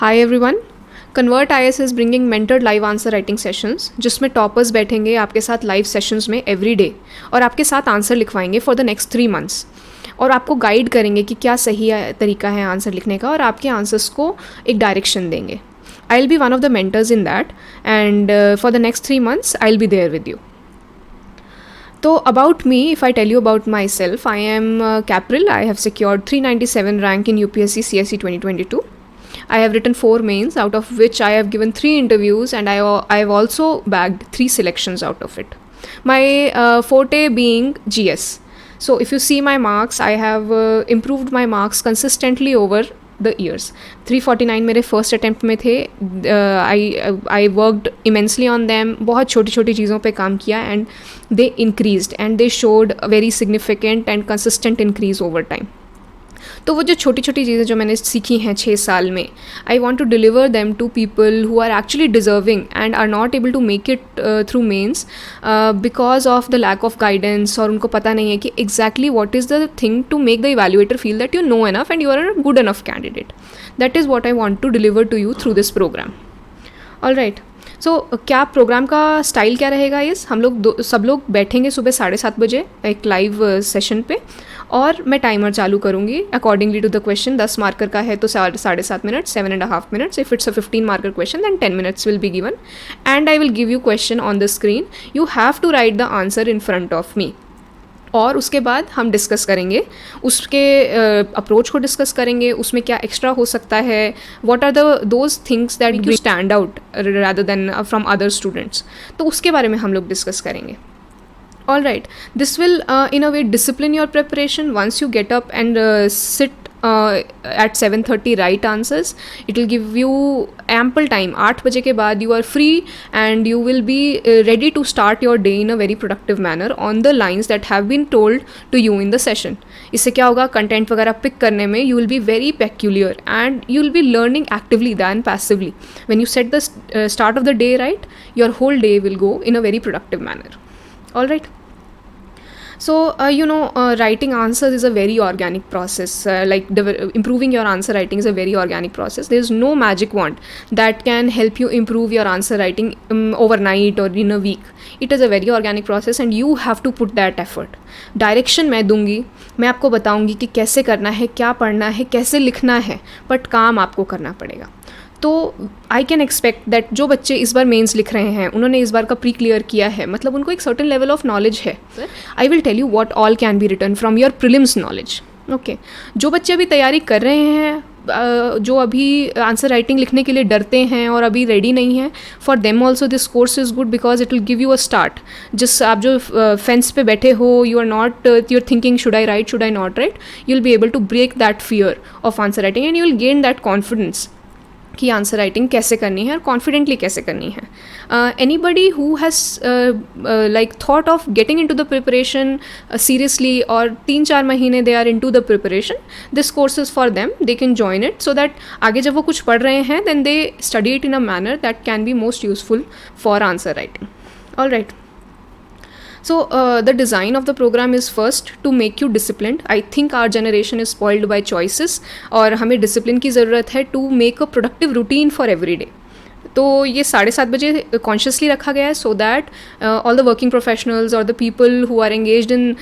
Hi everyone. Convert IAS is bringing mentored live answer writing sessions, जिसमें toppers बैठेंगे आपके साथ लाइव सेशंस में एवरी डे और आपके साथ आंसर लिखवाएंगे फॉर द नेक्स्ट 3 मंथ्स और आपको गाइड करेंगे कि क्या सही तरीका है आंसर लिखने का और आपके आंसर्स को एक डायरेक्शन देंगे. I will be one of the mentors in that and for the next 3 months I will be there with you. So about me, if I tell you about myself, I am Capril. I have secured 397 rank in UPSC CSE 2022. I have written 4 mains, out of which I have given 3 interviews, and I have also bagged 3 selections out of it. My forte being GS. So if you see my marks, I have improved my marks consistently over the years. 349 मेरे first attempt में थे. I worked immensely on them. बहुत छोटी छोटी चीज़ों पे काम किया and they increased and they showed a very significant and consistent increase over time. तो वो जो छोटी छोटी चीज़ें जो मैंने सीखी हैं 6 साल में, I want to deliver them to people who are actually deserving and are not able to make it through mains because of the lack of guidance, और उनको पता नहीं है कि exactly what is the thing to make the evaluator feel that you know enough and you are a good enough candidate. That is what I want to deliver to you through this program. All right. सो क्या programme का style क्या रहेगा? हम लोग सब लोग बैठेंगे सुबह 7:30 बजे एक लाइव सेशन पे और मैं टाइमर चालू करूँगी accordingly to the question. 10 marker का है तो 7.5 minute, 7.5 minutes. If it's a 15 marker question then 10 minutes will be given and I will give you question on the screen. You have to write the answer in front of me और उसके बाद हम discuss करेंगे उसके approach को discuss करेंगे, उसमें क्या एक्स्ट्रा हो सकता है, what are those things that you stand out rather than from other students. तो उसके बारे में हम लोग डिस्कस करेंगे. All right, this will in a way discipline your preparation. Once you get up and sit at 7:30 write answers, it will give you ample time. 8 बजे के बाद you are free and you will be ready to start your day in a very productive manner on the lines that have been told to you in the session. इससे क्या होगा, content वगैरह pick करने में you will be very peculiar and you will be learning actively than passively. When you set the start of the day right, your whole day will go in a very productive manner. All right. So writing answers is a very organic process. Improving your answer writing is a very organic process. There is no magic wand that can help you improve your answer writing overnight or in a week. It is a very organic process and you have to put that effort. Direction मैं दूंगी, मैं आपको बताऊंगी कि कैसे करना है, क्या पढ़ना है, कैसे लिखना है, बट काम आपको करना पड़ेगा. तो आई कैन एक्सपेक्ट दैट जो बच्चे इस बार मेंस लिख रहे हैं उन्होंने इस बार का प्री क्लियर किया है, मतलब उनको एक सर्टेन लेवल ऑफ नॉलेज है. I will tell you what all can be written from your prelims knowledge. Okay. जो बच्चे अभी तैयारी कर रहे हैं, जो अभी आंसर राइटिंग लिखने के लिए डरते हैं और अभी रेडी नहीं हैं, for them also this course is good because it will give you a start. जिस आप जो फेंस पे बैठे हो, you are not, you are thinking should I write, should I not write, you will be able to break that fear of answer writing and you will gain that confidence कि answer writing कैसे करनी है और confidently कैसे करनी है. Anybody who has like thought of getting into the preparation seriously और 3-4 महीने they are into the preparation, this course is for them. They can join it so that आगे जब वो कुछ पढ़ रहे हैं then they study it in a manner that can be most useful for answer writing. All right. So the design of the program is first to make you disciplined. I think our generation is spoiled by choices और हमें discipline की ज़रूरत है to make a productive routine for every day. तो ये 7:30 बजे consciously रखा गया है so that all the working professionals और the people who are engaged in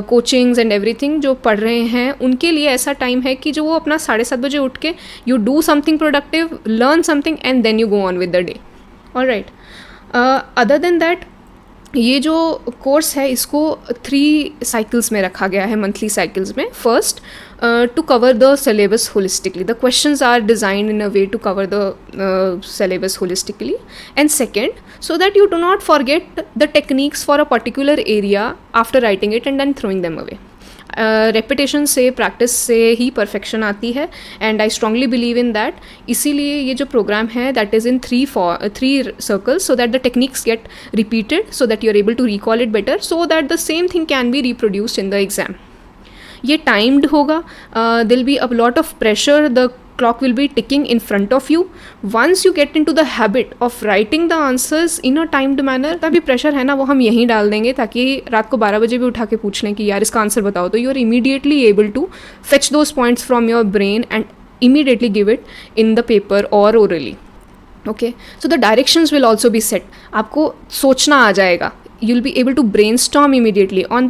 coachings and everything, जो पढ़ रहे हैं, उनके लिए ऐसा टाइम है कि जो वो अपना 7:30 बजे उठ के you do something productive, learn something and then you go on with the day. All right. Other than that, ये जो कोर्स है इसको 3 साइकिल्स में रखा गया है, मंथली साइकिल्स में. First, to cover the syllabus holistically. The questions are designed in a way to cover the syllabus holistically. And second, so that you do not forget the techniques for a particular area after writing it and then throwing them away. Repetition से, practice से ही perfection आती है and I strongly believe in that. इसीलिए ये जो program है that is in 3 circles so that the techniques get repeated so that you are able to recall it better so that the same thing can be reproduced in the exam. ये timed होगा. There'll be a lot of pressure. The clock will be ticking in front of you. Once you get into the habit of writing the answers in a timed manner, तभी pressure है ना वो हम यहीं डाल देंगे ताकि रात को 12 बजे भी उठा के पूछ लें कि यार इसका आंसर बताओ, तो you are immediately able to fetch those points from your brain and immediately give it in the paper or orally. Okay, so the directions will also be set. आपको सोचना आ जाएगा. You'll be able to brainstorm immediately on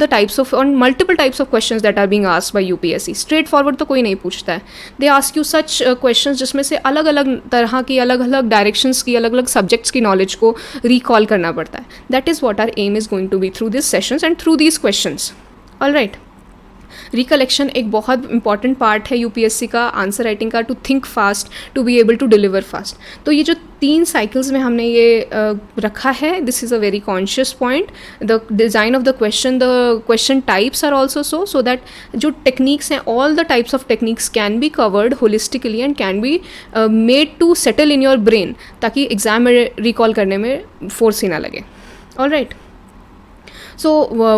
multiple types of questions that are being asked by UPSC. Straightforward तो कोई नहीं पूछता है. They ask you such questions जिसमें से अलग अलग तरह की, अलग अलग directions की, अलग अलग subjects की knowledge को recall करना पड़ता है. That is what our aim is going to be through these sessions and through these questions. All right. Recollection एक बहुत इंपॉर्टेंट पार्ट है यूपीएससी का, आंसर राइटिंग का, to think fast, to be able to deliver fast. तो ये जो 3 cycles में हमने ये रखा है, this is a very conscious point. The design of the question types are also so that जो टेक्निक्स हैं, all the types of techniques can be covered holistically and can be made to settle in your brain, ताकि exam में recall करने में force ही ना लगे. All right. So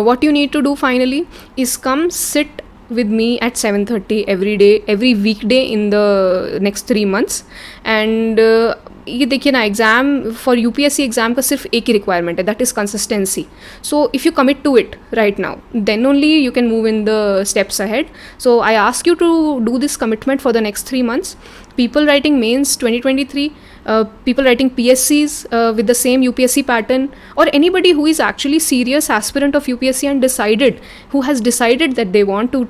what you need to do finally is come sit with me at 7:30 every day, every weekday in the next 3 months. And ये देखिए ना, एग्ज़ाम फॉर यूपीएससी एग्ज़ाम का सिर्फ एक ही रिक्वायरमेंट है, that is consistency. So if you commit to it right now, then only you can move in the steps ahead. So I ask you to do this commitment for the next 3 months. People writing mains 2023, people writing PSCs with the same UPSC pattern, or anybody who is actually serious aspirant of UPSC and who has decided that they want to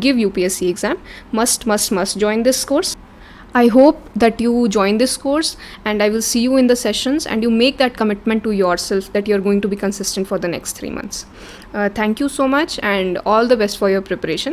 give UPSC exam, must join this course. I hope that you join this course, and I will see you in the sessions, and you make that commitment to yourself that you're going to be consistent for the next 3 months. Thank you so much, and all the best for your preparation.